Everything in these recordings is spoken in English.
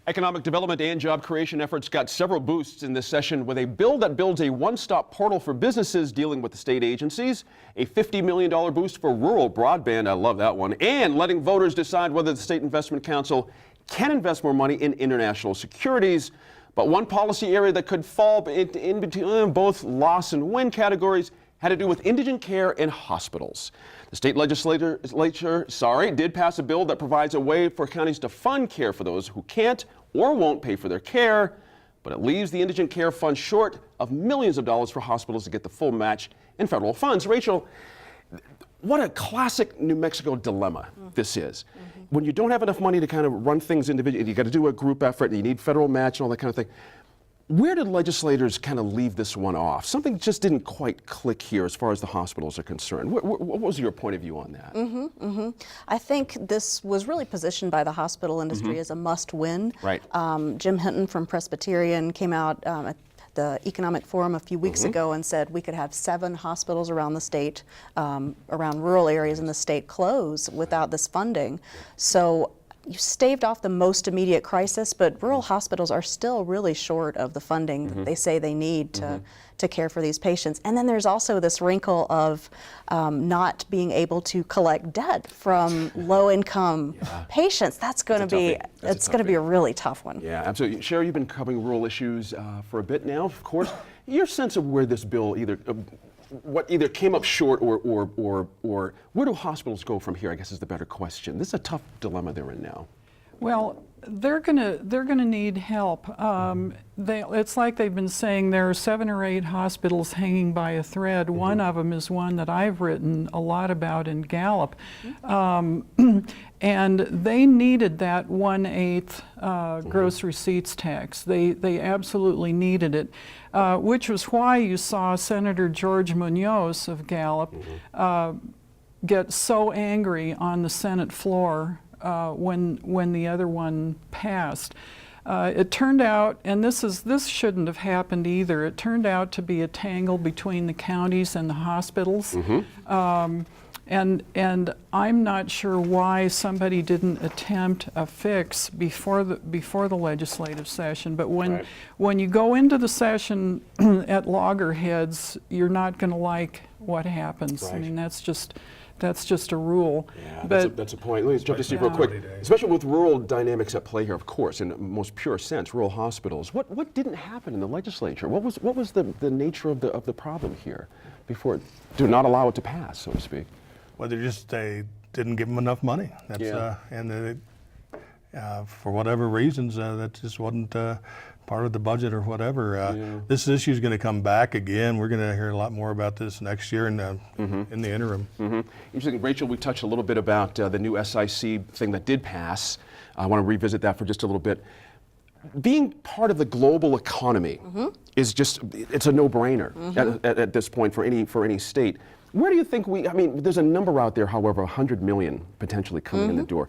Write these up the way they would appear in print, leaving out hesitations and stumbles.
Economic development and job creation efforts got several boosts in this session with a bill that builds a one-stop portal for businesses dealing with the state agencies, a $50 million boost for rural broadband, I love that one, and letting voters decide whether the State Investment Council can invest more money in international securities. But one policy area that could fall in between both loss and win categories had to do with indigent care and hospitals. The state legislature did pass a bill that provides a way for counties to fund care for those who can't or won't pay for their care, but it leaves the Indigent Care Fund short of millions of dollars for hospitals to get the full match in federal funds. Rachel, what a classic New Mexico dilemma this is. When you don't have enough money to kind of run things individually, you got to do a group effort and you need federal match and all that kind of thing. Where did legislators kind of leave this one off? Something just didn't quite click here as far as the hospitals are concerned. What was your point of view on that? I think this was really positioned by the hospital industry as a must-win. Right. Jim Hinton from Presbyterian came out at the Economic Forum a few weeks ago and said we could have 7 hospitals around the state, around rural areas in the state, close without this funding. So you staved off the most immediate crisis, but rural hospitals are still really short of the funding that they say they need to care for these patients. And then there's also this wrinkle of not being able to collect debt from low-income patients. That's going to be a really tough one. Yeah, absolutely. Sherry, you've been covering rural issues for a bit now, of course. Your sense of where this bill what either came up short or where do hospitals go from here, I guess is the better question. This is a tough dilemma they're in now. Well, they're gonna need help. It's like they've been saying there are 7 or 8 hospitals hanging by a thread. One of them is one that I've written a lot about in Gallup. And they needed that 1/8 gross receipts tax. They absolutely needed it, which was why you saw Senator George Munoz of Gallup get so angry on the Senate floor when the other one passed. It turned out, and this shouldn't have happened either, it turned out to be a tangle between the counties and the hospitals. And I'm not sure why somebody didn't attempt a fix before the legislative session. But when you go into the session at loggerheads, you're not going to like what happens. I mean, that's just a rule. Yeah, but that's a point. Let me jump to Steve real quick. Especially with rural dynamics at play here, of course, in the most pure sense, rural hospitals. What didn't happen in the legislature? What was the nature of the problem here before to not allow it to pass, so to speak? Well, they didn't give them enough money. That's and for whatever reasons, that just wasn't part of the budget or whatever. This issue is going to come back again. We're going to hear a lot more about this next year in the interim. Interesting. Rachel, we touched a little bit about the new SIC thing that did pass. I want to revisit that for just a little bit. Being part of the global economy is it's a no-brainer at this point for any state. Where do you think I mean, there's a number out there, however, 100 million potentially coming in the door.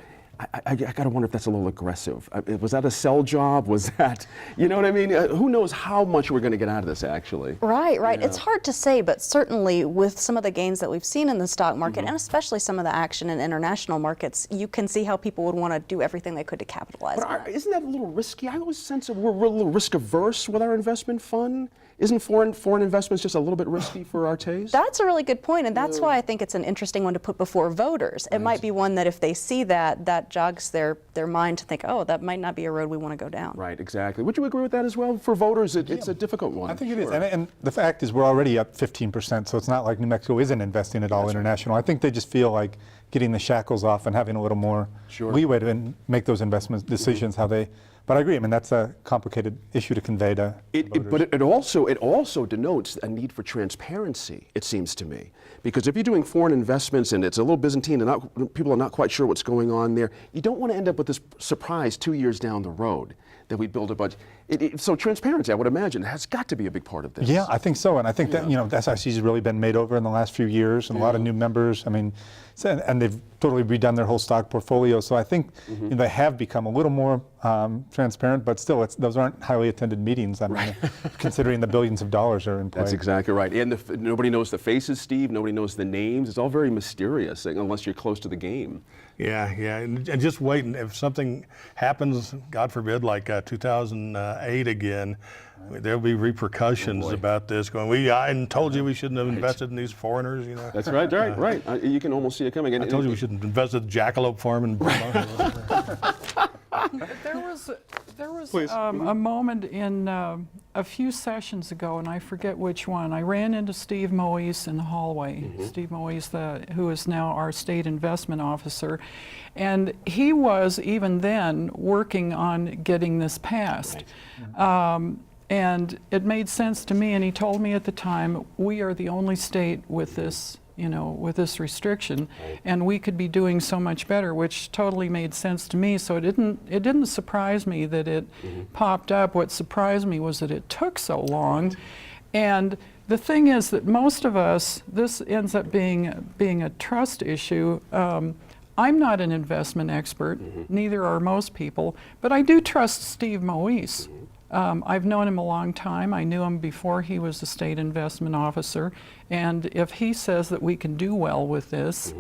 I got to wonder if that's a little aggressive. Was that a sell job? Was that, you know what I mean? Who knows how much we're going to get out of this, actually? Right. Yeah. It's hard to say, but certainly with some of the gains that we've seen in the stock market, and especially some of the action in international markets, you can see how people would want to do everything they could to capitalize on it. Isn't that a little risky? I always sense that we're a little risk averse with our investment fund. Isn't foreign investments just a little bit risky for our taste? That's a really good point, and that's why I think it's an interesting one to put before voters. It might be one that if they see that jogs their mind to think, oh, that might not be a road we want to go down. Right, exactly. Would you agree with that as well? For voters, it's a difficult one. I think it is, and the fact is we're already up 15%, so it's not like New Mexico isn't investing at all international. I think they just feel like getting the shackles off and having a little more leeway to make those investment decisions But I agree. I mean, that's a complicated issue to convey to voters. But it also denotes a need for transparency, it seems to me. Because if you're doing foreign investments and it's a little Byzantine and people are not quite sure what's going on there, you don't want to end up with this surprise 2 years down the road that we build a budget. So transparency, I would imagine, has got to be a big part of this. Yeah, I think so. And I think that, the SIC has really been made over in the last few years, and a lot of new members. I mean, and they've totally redone their whole stock portfolio. So I think they have become a little more transparent, but still, those aren't highly attended meetings. I mean, considering the billions of dollars are in play. That's exactly right. And nobody knows the faces, Steve. Nobody knows the names. It's all very mysterious, unless you're close to the game. Yeah, and just waiting. If something happens, God forbid, like 2008 again, there'll be repercussions about this. Going, I told you we shouldn't have invested in these foreigners. You know. That's right, right. You can almost see it coming. I told you we shouldn't have invested in Jackalope Farm in There was Please. a moment in a few sessions ago, and I forget which one. I ran into Steve Moise in the hallway. Steve Moise, who is now our state investment officer, and he was even then working on getting this passed. And it made sense to me, and he told me at the time, we are the only state with this, with this restriction, and we could be doing so much better, which totally made sense to me. So it didn't surprise me that it popped up. What surprised me was that it took so long. And the thing is that most of us, this ends up being a trust issue. I'm not an investment expert, neither are most people, but I do trust Steve Moise. I've known him a long time. I knew him before he was the state investment officer. And if he says that we can do well with this,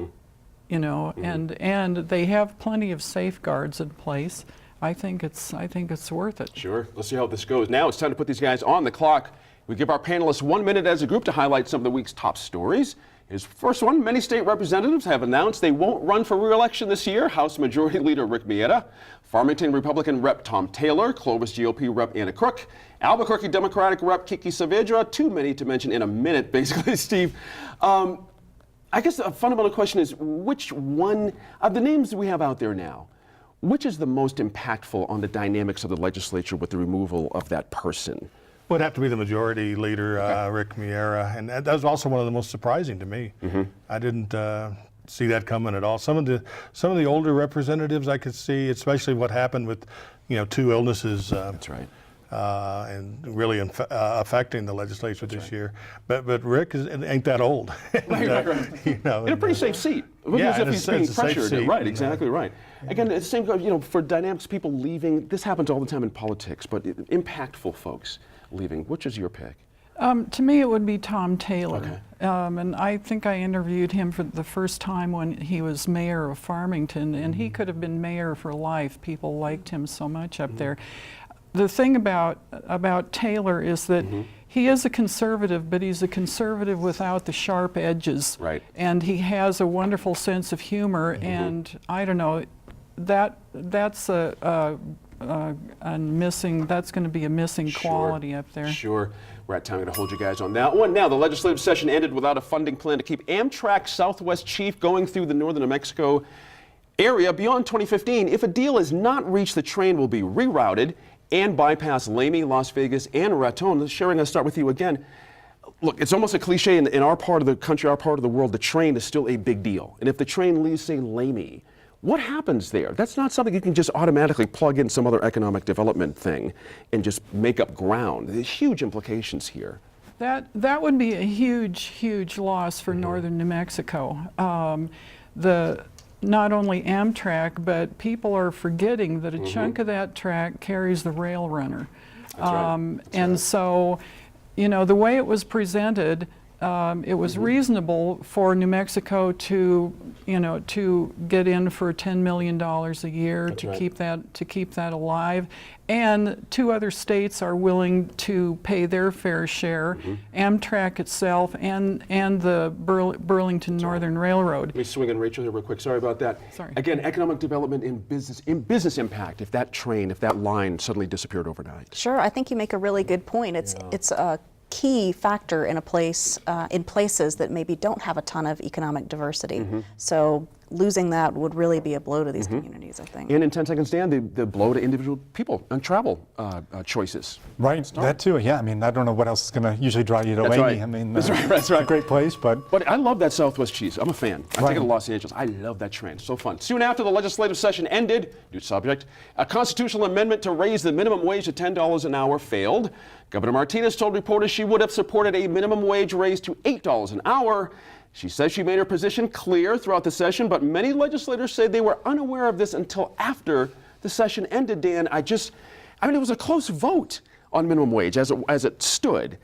and they have plenty of safeguards in place, I think it's worth it. Sure. Let's see how this goes. Now it's time to put these guys on the clock. We give our panelists 1 minute as a group to highlight some of the week's top stories. Here's the first one. Many state representatives have announced they won't run for re-election this year. House Majority Leader Rick Mietta, Farmington Republican Rep. Tom Taylor, Clovis GOP Rep. Anna Crook, Albuquerque Democratic Rep. Kiki Saavedra. Too many to mention in a minute, basically, Steve. I guess a fundamental question is, which one of the names we have out there now, which is the most impactful on the dynamics of the legislature with the removal of that person? Would have to be the majority leader, Rick Miera, and that was also one of the most surprising to me. I didn't see that coming at all. Some of the older representatives I could see, especially what happened with, 2 illnesses. That's right. And really affecting the legislature this year. But Rick ain't that old. Right. In a pretty safe seat. It wasn't as if he's being pressured. Right, exactly right. Again, it's the same, for dynamics, people leaving, this happens all the time in politics, but impactful folks leaving. Which is your pick? To me, it would be Tom Taylor. And I think I interviewed him for the first time when he was mayor of Farmington, and he could have been mayor for life. People liked him so much up there. The thing about Taylor is that he is a conservative, but he's a conservative without the sharp edges. Right. And he has a wonderful sense of humor, and I don't know, that's that's going to be a missing quality up there. Sure. We're at time to hold you guys on that one. Now, the legislative session ended without a funding plan to keep Amtrak Southwest Chief going through the northern New Mexico area beyond 2015. If a deal is not reached, the train will be rerouted and bypass Lamy, Las Vegas, and Raton. Sharon, I'll start with you again. Look, it's almost a cliche in our part of the country, our part of the world, the train is still a big deal. And if the train leaves, say, Lamy, what happens there? That's not something you can just automatically plug in some other economic development thing and just make up ground. There's huge implications here. That would be a huge loss for northern New Mexico. Not only Amtrak, but people are forgetting that a chunk of that track carries the rail runner. So, the way it was presented, it was reasonable for New Mexico to get in for $10 million a year to keep that alive, and 2 other states are willing to pay their fair share, Amtrak itself and the Burlington Northern Railroad. Let me swing in Rachel here real quick. Sorry about that. Sorry. Again, economic development in business impact. If that line suddenly disappeared overnight. Sure, I think you make a really good point. It's a key factor in in places that maybe don't have a ton of economic diversity. So losing that would really be a blow to these communities, I think. And in 10 seconds, Dan, the blow to individual people and travel choices. Right, that too. Yeah, I mean, I don't know what else is going to usually draw you to That's Lamy. right. I mean, That's right. it's a great place, but But I love that Southwest cheese. I'm a fan. I take it to Los Angeles. I love that train. So fun. Soon after the legislative session ended, new subject, a constitutional amendment to raise the minimum wage to $10 an hour failed. Governor Martinez told reporters she would have supported a minimum wage raise to $8 an hour. She says she made her position clear throughout the session, but many legislators say they were unaware of this until after the session ended, Dan. It was a close vote on minimum wage as it stood.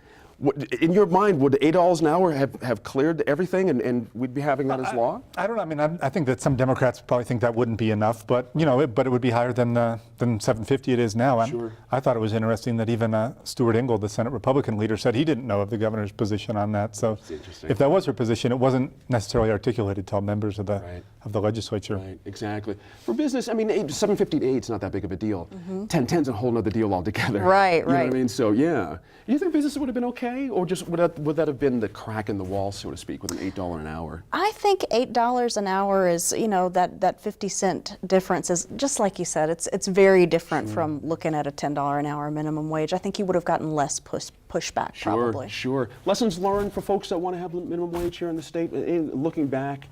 In your mind, would $8 an hour have cleared everything and we'd be having that as law? I don't know. I mean, I think that some Democrats probably think that wouldn't be enough, but but it would be higher than $750 it is now. Sure. I thought it was interesting that even Stuart Ingle, the Senate Republican leader, said he didn't know of the governor's position on that. So interesting. if that was her position, it wasn't necessarily articulated to all members of the legislature. Right, exactly. For business, I mean, $750 to $8 is not that big of a deal. 1010's a whole other deal altogether. Right, You know what I right. mean? So yeah. Do you think business would have been okay, or just would that have been the crack in the wall, so to speak, with an $8 an hour? I think $8 an hour is, that 50-cent difference is, just like you said, it's very different from looking at a $10 an hour minimum wage. I think you would have gotten less pushback, probably. Sure. Lessons learned for folks that want to have minimum wage here in the state. Looking back,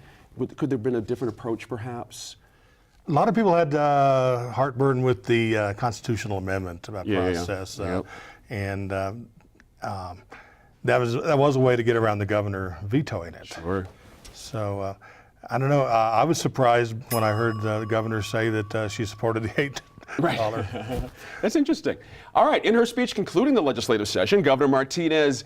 could there have been a different approach, perhaps? A lot of people had heartburn with the constitutional amendment about process, Yep. and that was a way to get around the governor vetoing it. Sure. So I don't know. I was surprised when I heard the governor say that she supported the $8. Right. That's interesting. All right. In her speech concluding the legislative session, Governor Martinez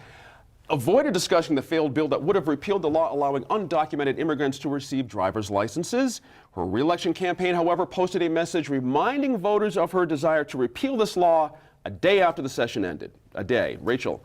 avoided discussing the failed bill that would have repealed the law allowing undocumented immigrants to receive driver's licenses. Her re-election campaign, however, posted a message reminding voters of her desire to repeal this law a day after the session ended. A day. Rachel,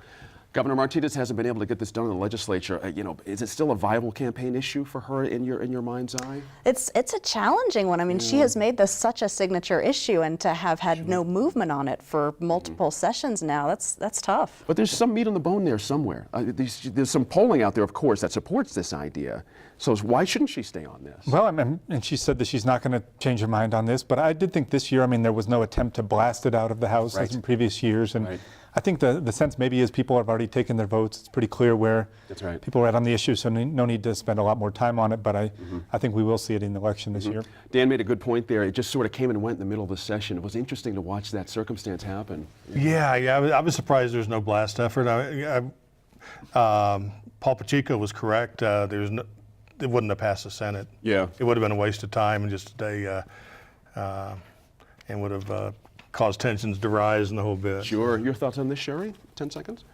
Governor Martinez hasn't been able to get this done in the legislature. Is it still a viable campaign issue for her in your mind's eye? It's a challenging one. I mean, she has made this such a signature issue, and to have had no movement on it for multiple sessions now, that's tough. But there's some meat on the bone there somewhere. There's some polling out there, of course, that supports this idea. So why shouldn't she stay on this? Well, and she said that she's not going to change her mind on this, but I did think this year, there was no attempt to blast it out of the House as in previous years. And I think the sense maybe is people have already taken their votes. It's pretty clear where people are at on the issue, so no need to spend a lot more time on it, but I think we will see it in the election this year. Dan made a good point there. It just sort of came and went in the middle of the session. It was interesting to watch that circumstance happen. Yeah, I was surprised there's no blast effort. Paul Pacheco was correct. It wouldn't have passed the Senate. Yeah. It would have been a waste of time and just a day, and would have caused tensions to rise and the whole bit. Sure. Your thoughts on this, Sherry? 10 seconds?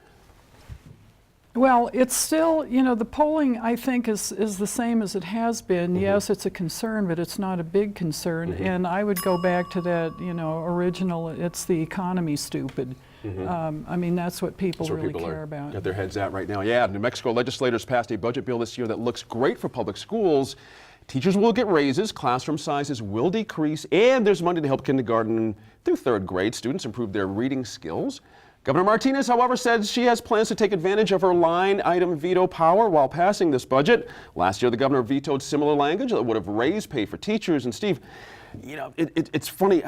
Well, it's still, the polling, I think, is the same as it has been. Yes, it's a concern, but it's not a big concern. And I would go back to that, original, it's the economy, stupid. That's what people really care about. Got their heads at right now. Yeah, New Mexico legislators passed a budget bill this year that looks great for public schools. Teachers will get raises, classroom sizes will decrease, and there's money to help kindergarten through third grade students improve their reading skills. Governor Martinez, however, said she has plans to take advantage of her line item veto power while passing this budget. Last year, the governor vetoed similar language that would have raised pay for teachers. And Steve, it's funny.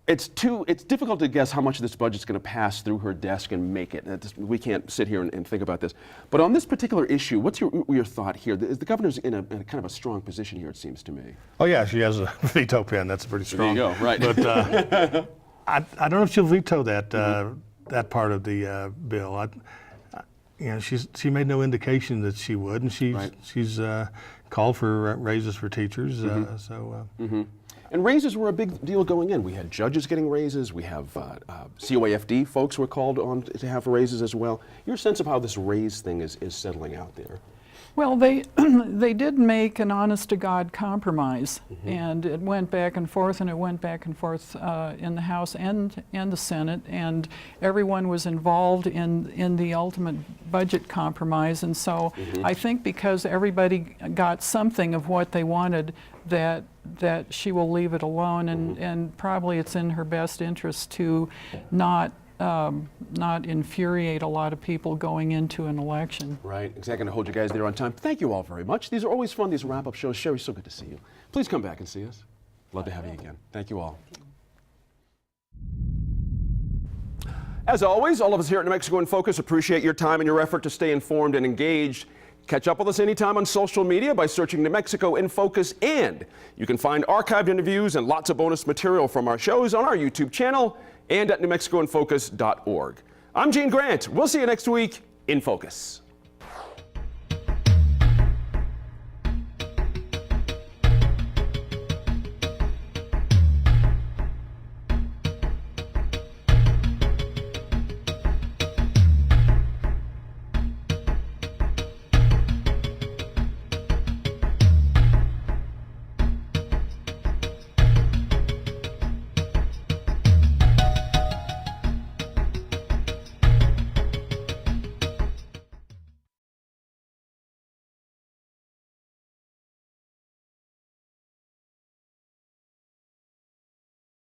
It's difficult to guess how much of this budget's going to pass through her desk and make it. We can't sit here and think about this. But on this particular issue, what's your thought here? The governor's in a kind of a strong position here, it seems to me. Oh yeah, she has a veto pen. That's pretty strong. There you go. Right. But I don't know if she'll veto that that part of the bill. She made no indication that she would, and she's called for raises for teachers. And raises were a big deal going in. We had judges getting raises. We have COAFD folks were called on to have raises as well. Your sense of how this raise thing is settling out there? Well, they did make an honest-to-God compromise, and it went back and forth, and it went back and forth in the House and the Senate, and everyone was involved in the ultimate budget compromise. And so I think because everybody got something of what they wanted, that she will leave it alone, and probably it's in her best interest to not infuriate a lot of people going into an election. Right, exactly. Going to hold you guys there on time. Thank you all very much. These are always fun, these wrap-up shows. Sherry, so good to see you. Please come back and see us. Love to have you again. Thank you all. As always, all of us here at New Mexico in Focus appreciate your time and your effort to stay informed and engaged. Catch up with us anytime on social media by searching New Mexico in Focus, and you can find archived interviews and lots of bonus material from our shows on our YouTube channel and at newmexicoinfocus.org. I'm Gene Grant. We'll see you next week in Focus.